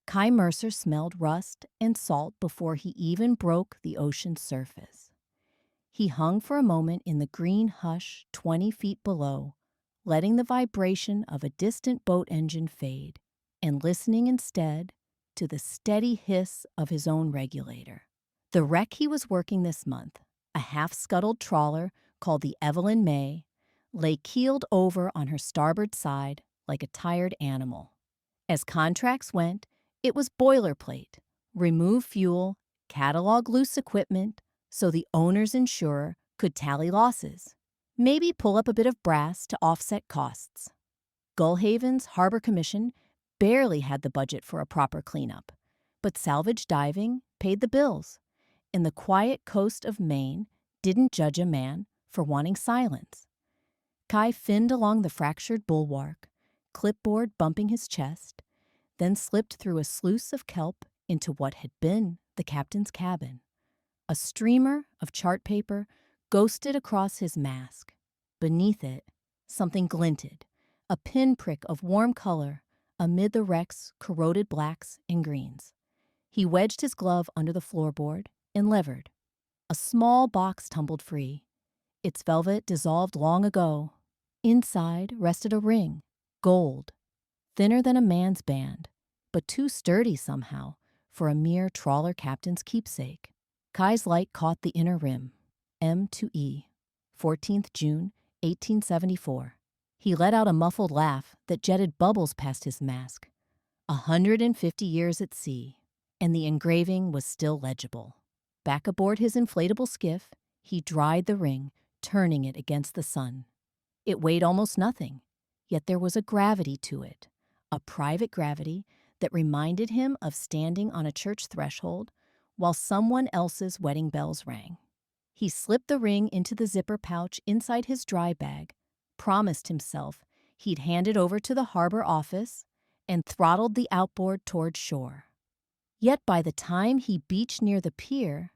Kai Mercer smelled rust and salt before he even broke the ocean's surface. He hung for a moment in the green hush 20 feet below, letting the vibration of a distant boat engine fade, and listening instead to the steady hiss of his own regulator. The wreck he was working this month, a half-scuttled trawler called the Evelyn May, lay keeled over on her starboard side like a tired animal. As contracts went, it was boilerplate: remove fuel, catalog loose equipment so the owner's insurer could tally losses, maybe pull up a bit of brass to offset costs. Gullhaven's Harbor Commission barely had the budget for a proper cleanup, but Salvaged diving paid the bills, and the quiet coast of Maine didn't judge a man for wanting silence. Kai finned along the fractured bulwark, clipboard bumping his chest, then slipped through a sluice of kelp into what had been the captain's cabin. A streamer of chart paper ghosted across his mask. Beneath it, something glinted, a pinprick of warm color amid the wreck's corroded blacks and greens. He wedged his glove under the floorboard and levered. A small box tumbled free. Its velvet dissolved long ago. Inside rested a ring, gold, thinner than a man's band, but too sturdy somehow for a mere trawler captain's keepsake. Kai's light caught the inner rim, M to E, 14th June, 1874. He let out a muffled laugh that jetted bubbles past his mask. 150 years at sea, and the engraving was still legible. Back aboard his inflatable skiff, he dried the ring, turning it against the sun. It weighed almost nothing, yet there was a gravity to it, a private gravity that reminded him of standing on a church threshold while someone else's wedding bells rang. He slipped the ring into the zipper pouch inside his dry bag, promised himself he'd hand it over to the harbor office, and throttled the outboard toward shore. Yet by the time he beached near the pier,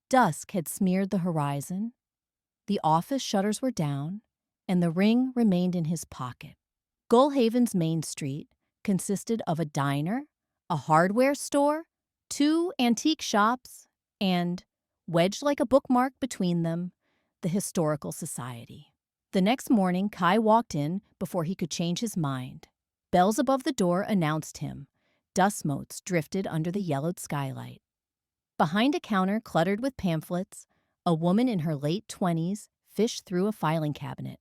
dusk had smeared the horizon, the office shutters were down, and the ring remained in his pocket. Gullhaven's Main Street consisted of a diner, a hardware store, 2 antique shops, and, wedged like a bookmark between them, the Historical Society. The next morning, Kai walked in before he could change his mind. Bells above the door announced him. Dust motes drifted under the yellowed skylight. Behind a counter cluttered with pamphlets, a woman in her late 20s fished through a filing cabinet.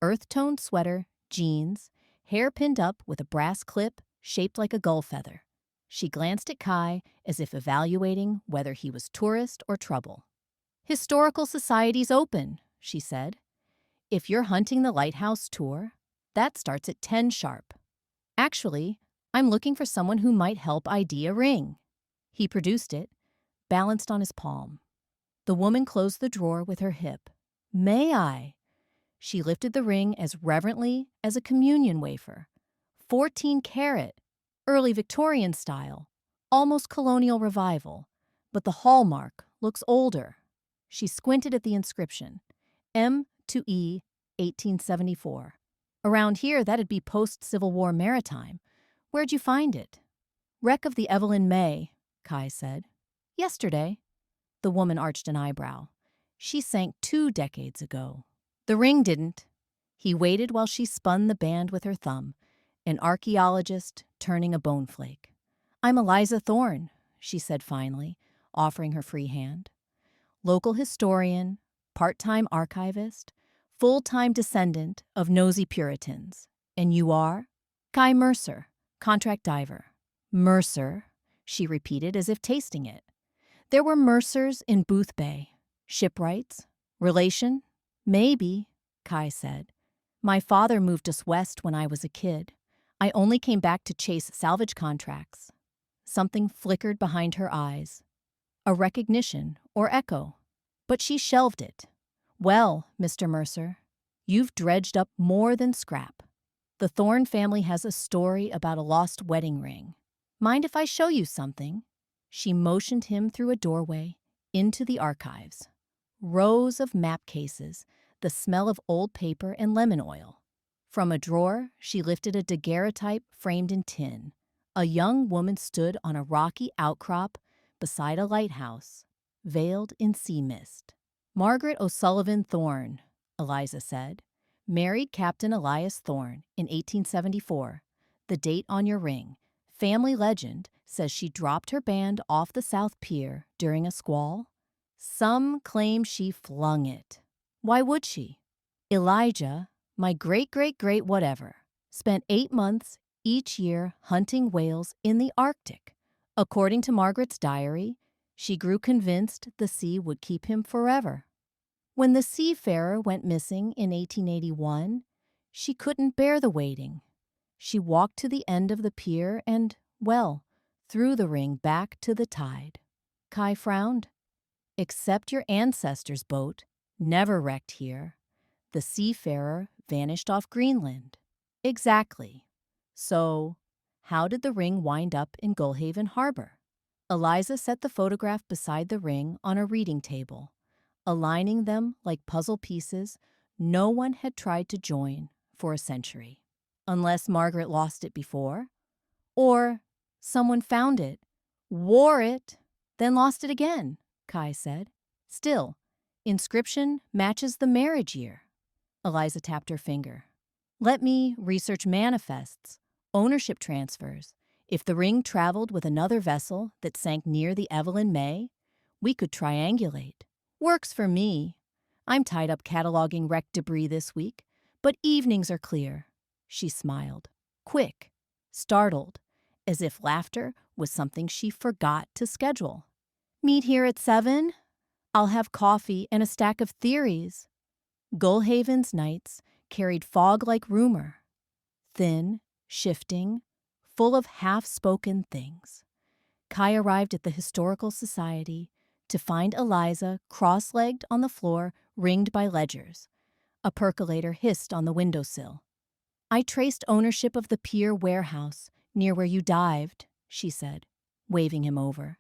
Earth-toned sweater, jeans, hair pinned up with a brass clip shaped like a gull feather. She glanced at Kai as if evaluating whether he was tourist or trouble. "Historical Society's open," she said. "If you're hunting the lighthouse tour, that starts at 10 sharp. Actually, I'm looking for someone who might help ID a ring." He produced it, balanced on his palm. The woman closed the drawer with her hip. "May I?" She lifted the ring as reverently as a communion wafer. 14 karat, early Victorian style, almost colonial revival, but the hallmark looks older. She squinted at the inscription, M to E, 1874. Around here, that'd be post-Civil War maritime. Where'd you find it? "Wreck of the Evelyn May," Kai said. "Yesterday." The woman arched an eyebrow. "She sank 2 decades ago." The ring didn't. He waited while she spun the band with her thumb, an archaeologist turning a boneflake. "I'm Eliza Thorne," she said finally, offering her free hand. Local historian, part-time archivist, full-time descendant of nosy Puritans. "And you are?" "Kai Mercer, contract diver." "Mercer," she repeated as if tasting it. There were Mercers in Booth Bay. Shipwrights? Relation? "Maybe," Kai said. "My father moved us west when I was a kid. I only came back to chase salvage contracts." Something flickered behind her eyes. A recognition or echo. But she shelved it. "Well, Mr. Mercer, you've dredged up more than scrap. The Thorne family has a story about a lost wedding ring. Mind if I show you something?" She motioned him through a doorway into the archives. Rows of map cases, the smell of old paper and lemon oil. From a drawer, she lifted a daguerreotype framed in tin, A young woman stood on a rocky outcrop beside a lighthouse, veiled in sea mist. Margaret O'Sullivan Thorne, Eliza said, married Captain Elias Thorne in 1874. The date on your ring. Family legend says she dropped her band off the South Pier during a squall. Some claim she flung it. Why would she? Elijah, my great-great-great whatever, spent 8 months each year hunting whales in the Arctic. According to Margaret's diary, she grew convinced the sea would keep him forever. When the seafarer went missing in 1881, she couldn't bear the waiting. She walked to the end of the pier and, well, threw the ring back to the tide. Kai frowned. Except your ancestors' boat, never wrecked here. The seafarer vanished off Greenland. Exactly. So, how did the ring wind up in Gullhaven Harbor? Eliza set the photograph beside the ring on a reading table. Aligning them like puzzle pieces no one had tried to join for a century. Unless Margaret lost it before. Or someone found it, wore it, then lost it again, Kai said. Still, inscription matches the marriage year. Eliza tapped her finger. Let me research manifests, ownership transfers. If the ring traveled with another vessel that sank near the Evelyn May, we could triangulate. Works for me. I'm tied up cataloging wrecked debris this week, but evenings are clear. She smiled, quick, startled, as if laughter was something she forgot to schedule. Meet here at 7? I'll have coffee and a stack of theories. Gullhaven's nights carried fog like rumor, thin, shifting, full of half-spoken things. Kai arrived at the Historical Society to find Eliza cross-legged on the floor, ringed by ledgers. A percolator hissed on the windowsill. I traced ownership of the pier warehouse near where you dived, she said, waving him over.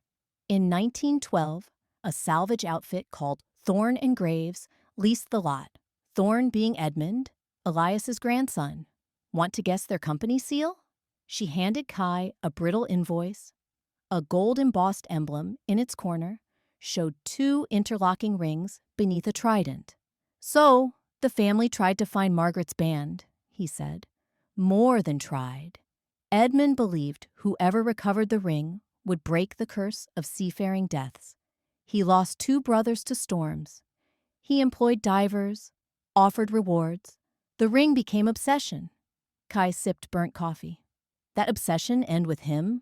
In 1912, a salvage outfit called Thorne and Graves leased the lot, Thorne being Edmund, Elias's grandson. Want to guess their company seal? She handed Kai a brittle invoice. A gold-embossed emblem in its corner showed 2 interlocking rings beneath a trident. So, the family tried to find Margaret's band, he said. More than tried. Edmund believed whoever recovered the ring would break the curse of seafaring deaths. He lost 2 brothers to storms. He employed divers, offered rewards. The ring became obsession. Kai sipped burnt coffee. That obsession end with him?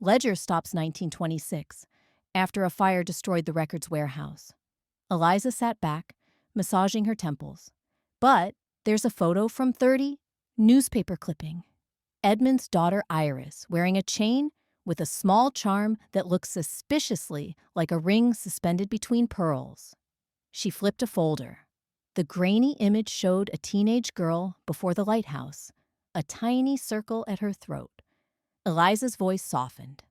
Ledger stops 1926, after a fire destroyed the records warehouse. Eliza sat back, massaging her temples. But there's a photo from 30, newspaper clipping. Edmund's daughter Iris wearing a chain with a small charm that looks suspiciously like a ring suspended between pearls. She flipped a folder. The grainy image showed a teenage girl before the lighthouse, a tiny circle at her throat. Eliza's voice softened.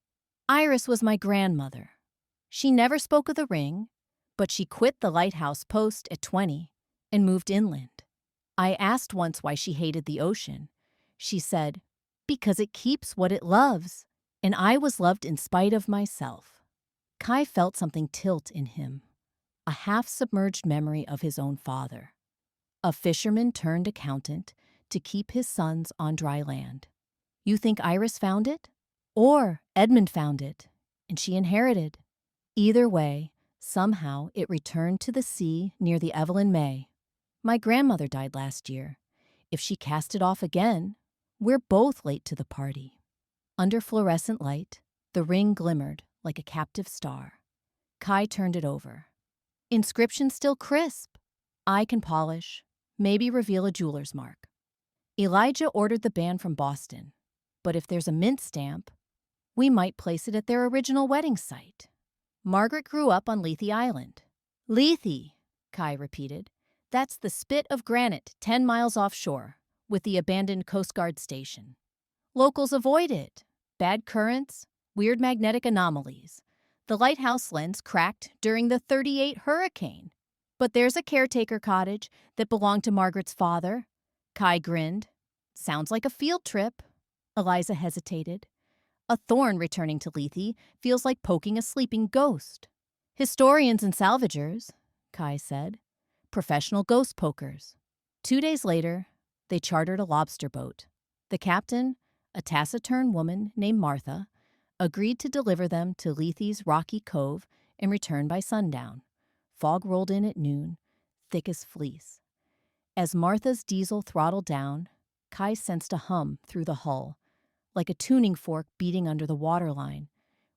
Iris was my grandmother. She never spoke of the ring, but she quit the lighthouse post at 20 and moved inland. I asked once why she hated the ocean. She said, because it keeps what it loves, and I was loved in spite of myself. Kai felt something tilt in him, a half-submerged memory of his own father. A fisherman turned accountant to keep his sons on dry land. You think Iris found it? Or Edmund found it, and she inherited. Either way, somehow it returned to the sea near the Evelyn May. My grandmother died last year. If she cast it off again, we're both late to the party. Under fluorescent light, the ring glimmered like a captive star. Kai turned it over. Inscription still crisp. I can polish, maybe reveal a jeweler's mark. Elijah ordered the band from Boston. But if there's a mint stamp, we might place it at their original wedding site. Margaret grew up on Lethe Island. Lethe, Kai repeated. That's the spit of granite 10 miles offshore, with the abandoned Coast Guard station. Locals avoid it. Bad currents, weird magnetic anomalies. The lighthouse lens cracked during the '38 hurricane. But there's a caretaker cottage that belonged to Margaret's father. Kai grinned. Sounds like a field trip. Eliza hesitated. A thorn returning to Lethe feels like poking a sleeping ghost. Historians and salvagers, Kai said. Professional ghost pokers. 2 days later, they chartered a lobster boat. The captain, a taciturn woman named Martha, agreed to deliver them to Lethe's rocky cove and return by sundown. Fog rolled in at noon, thick as fleece. As Martha's diesel throttled down, Kai sensed a hum through the hull, like a tuning fork beating under the waterline.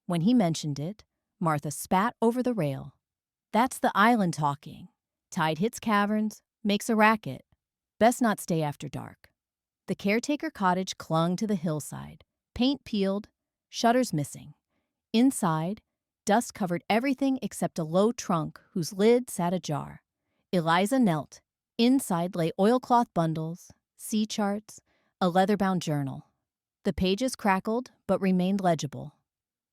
When he mentioned it, Martha spat over the rail. That's the island talking. Tide hits caverns, makes a racket. Best not stay after dark. The caretaker cottage clung to the hillside, paint peeled, shutters missing. Inside, dust covered everything except a low trunk whose lid sat ajar. Eliza knelt. Inside lay oilcloth bundles, sea charts, a leather-bound journal. The pages crackled but remained legible.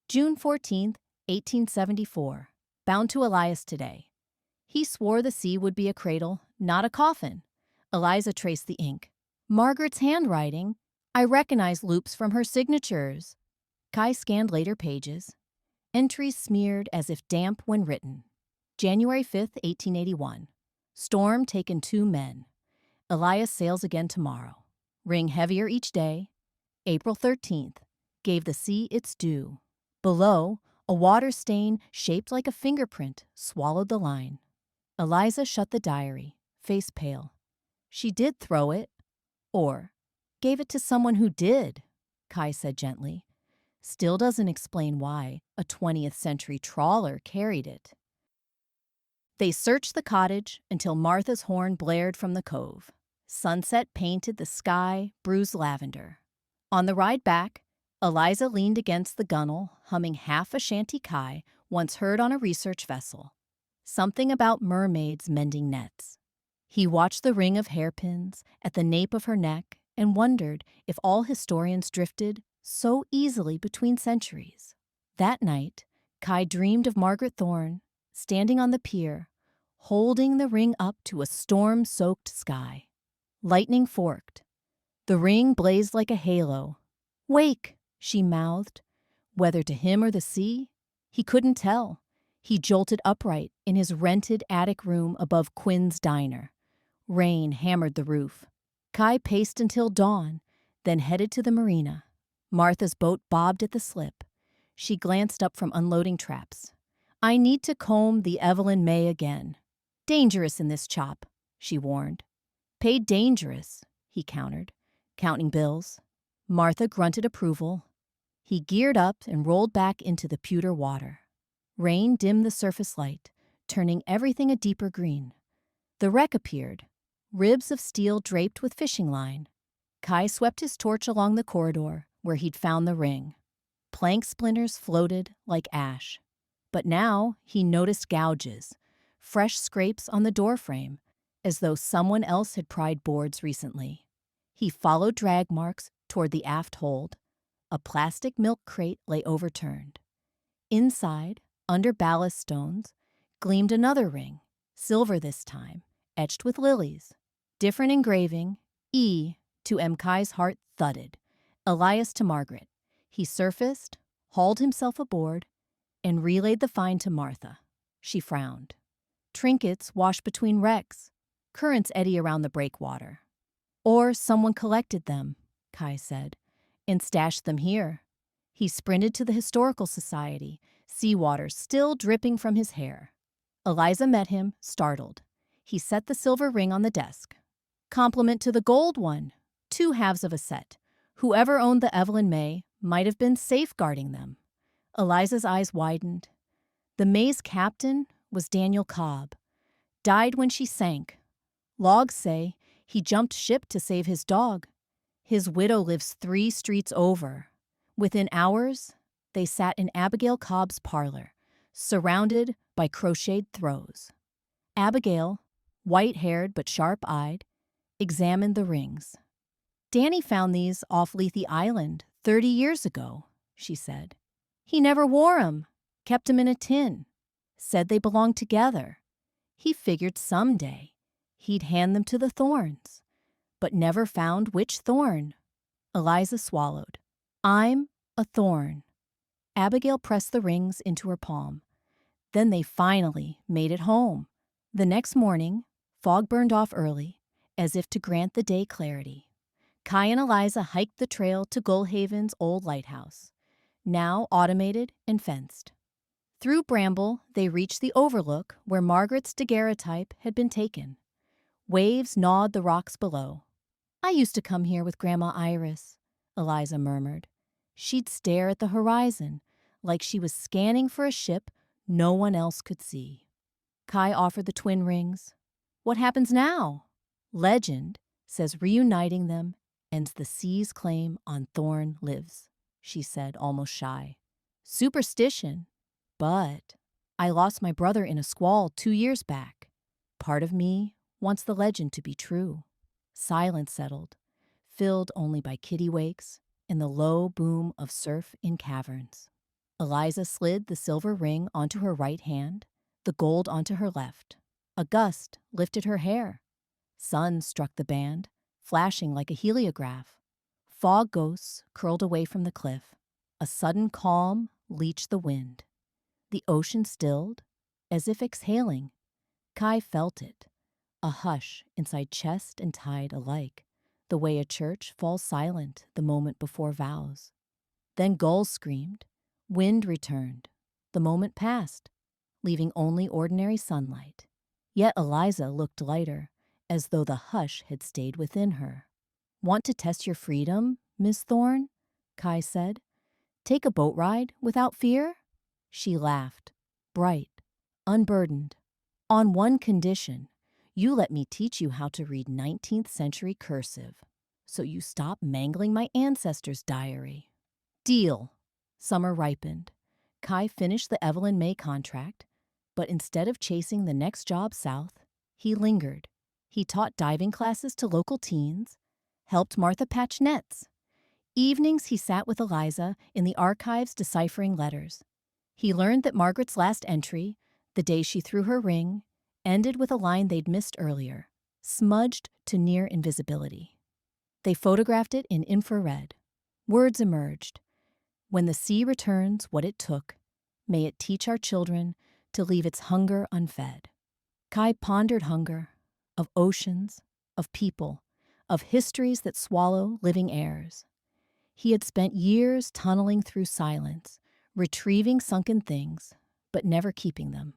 June 14th, 1874. Bound to Elias today. He swore the sea would be a cradle, not a coffin. Eliza traced the ink. Margaret's handwriting. I recognize loops from her signatures. Kai scanned later pages. Entries smeared as if damp when written. January 5th, 1881. Storm taken 2 men. Elias sails again tomorrow. Ring heavier each day. April 13th. Gave the sea its due. Below, a water stain shaped like a fingerprint swallowed the line. Eliza shut the diary, face pale. She did throw it. Or gave it to someone who did, Kai said gently. Still doesn't explain why a 20th century trawler carried it. They searched the cottage until Martha's horn blared from the cove. Sunset painted the sky bruised lavender. On the ride back, Eliza leaned against the gunwale, humming half a shanty Kai once heard on a research vessel. Something about mermaids mending nets. He watched the ring of hairpins at the nape of her neck and wondered if all historians drifted so easily between centuries. That night, Kai dreamed of Margaret Thorne, standing on the pier, holding the ring up to a storm-soaked sky. Lightning forked. The ring blazed like a halo. "Wake," she mouthed. Whether to him or the sea, he couldn't tell. He jolted upright in his rented attic room above Quinn's diner. Rain hammered the roof. Kai paced until dawn, then headed to the marina. Martha's boat bobbed at the slip. She glanced up from unloading traps. I need to comb the Evelyn May again. Dangerous in this chop, she warned. Paid dangerous, he countered, counting bills. Martha grunted approval. He geared up and rolled back into the pewter water. Rain dimmed the surface light, turning everything a deeper green. The wreck appeared, ribs of steel draped with fishing line. Kai swept his torch along the corridor where he'd found the ring. Plank splinters floated like ash. But now he noticed gouges, fresh scrapes on the doorframe, as though someone else had pried boards recently. He followed drag marks toward the aft hold. A plastic milk crate lay overturned. Inside, under ballast stones, gleamed another ring, silver this time, etched with lilies. Different engraving, E to M. Kai's heart thudded. Elias to Margaret. He surfaced, hauled himself aboard, and relayed the find to Martha. She frowned. Trinkets wash between wrecks. Currents eddy around the breakwater. Or someone collected them, Kai said, and stashed them here. He sprinted to the Historical Society, seawater still dripping from his hair. Eliza met him, startled. He set the silver ring on the desk. Compliment to the gold one. 2 halves of a set. Whoever owned the Evelyn May might have been safeguarding them. Eliza's eyes widened. The May's captain was Daniel Cobb. Died when she sank. Logs say he jumped ship to save his dog. His widow lives 3 streets over. Within hours, they sat in Abigail Cobb's parlor, surrounded by crocheted throws. Abigail, white-haired but sharp-eyed, examined the rings. Danny found these off Lethe Island 30 years ago, she said. He never wore 'em, kept 'em in a tin, said they belonged together. He figured someday he'd hand them to the Thorns, but never found which Thorn. Eliza swallowed. I'm A thorn. Abigail pressed the rings into her palm. Then they finally made it home. The next morning, fog burned off early, as if to grant the day clarity. Kai and Eliza hiked the trail to Gullhaven's old lighthouse, now automated and fenced. Through bramble, they reached the overlook where Margaret's daguerreotype had been taken. Waves gnawed the rocks below. "I used to come here with Grandma Iris," Eliza murmured. She'd stare at the horizon, like she was scanning for a ship no one else could see. Kai offered the twin rings. "What happens now?" "Legend says reuniting them ends the sea's claim on Thorn lives," she said, almost shy. "Superstition. But I lost my brother in a squall 2 years back. Part of me wants the legend to be true." Silence settled, filled only by kittiwakes and the low boom of surf in caverns. Eliza slid the silver ring onto her right hand, the gold onto her left. A gust lifted her hair. Sun struck the band, flashing like a heliograph. Fog ghosts curled away from the cliff. A sudden calm leached the wind. The ocean stilled, as if exhaling. Kai felt it, a hush inside chest and tide alike, the way a church falls silent the moment before vows. Then gulls screamed, wind returned. The moment passed, leaving only ordinary sunlight. Yet Eliza looked lighter, as though the hush had stayed within her. "Want to test your freedom, Miss Thorne?" Kai said. "Take a boat ride without fear?" She laughed, bright, unburdened. "On one condition. You let me teach you how to read 19th century cursive, so you stop mangling my ancestors' diary." "Deal." Summer ripened. Kai finished the Evelyn May contract, but instead of chasing the next job south, he lingered. He taught diving classes to local teens, helped Martha patch nets. Evenings he sat with Eliza in the archives deciphering letters. He learned that Margaret's last entry, the day she threw her ring, ended with a line they'd missed earlier, smudged to near invisibility. They photographed it in infrared. Words emerged. "When the sea returns what it took, may it teach our children to leave its hunger unfed." Kai pondered hunger, of oceans, of people, of histories that swallow living heirs. He had spent years tunneling through silence, retrieving sunken things, but never keeping them.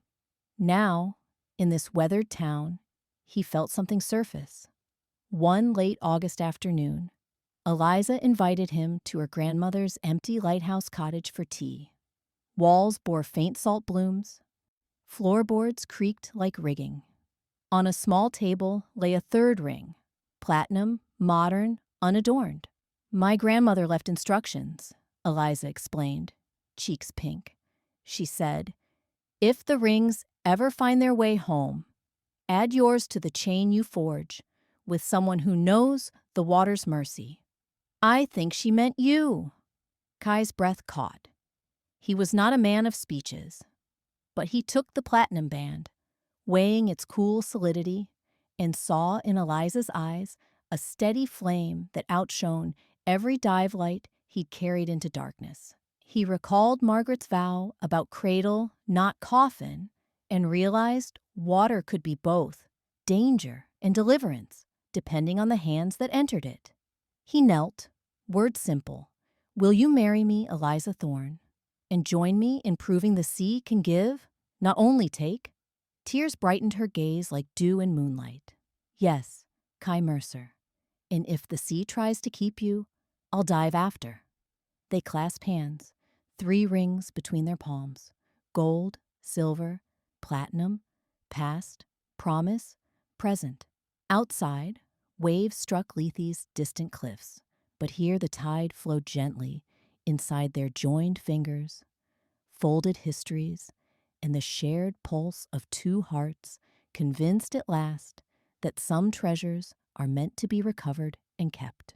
Now, in this weathered town, he felt something surface. One late August afternoon, Eliza invited him to her grandmother's empty lighthouse cottage for tea. Walls bore faint salt blooms. Floorboards creaked like rigging. On a small table lay a third ring, platinum, modern, unadorned. "My grandmother left instructions," Eliza explained, cheeks pink. She said, "If the rings ever find their way home, add yours to the chain you forge with someone who knows the water's mercy." "I think she meant you." Kai's breath caught. He was not a man of speeches, but he took the platinum band, weighing its cool solidity, and saw in Eliza's eyes a steady flame that outshone every dive light he'd carried into darkness. He recalled Margaret's vow about cradle, not coffin, and realized water could be both danger and deliverance, depending on the hands that entered it. He knelt, words simple. "Will you marry me, Eliza Thorne, and join me in proving the sea can give, not only take?" Tears brightened her gaze like dew in moonlight. "Yes, Kai Mercer. And if the sea tries to keep you, I'll dive after." They clasped hands, 3 rings between their palms. Gold, silver, platinum, past, promise, present. Outside, waves struck Lethe's distant cliffs, but here the tide flowed gently inside their joined fingers, folded histories, and the shared pulse of 2 hearts convinced at last that some treasures are meant to be recovered and kept.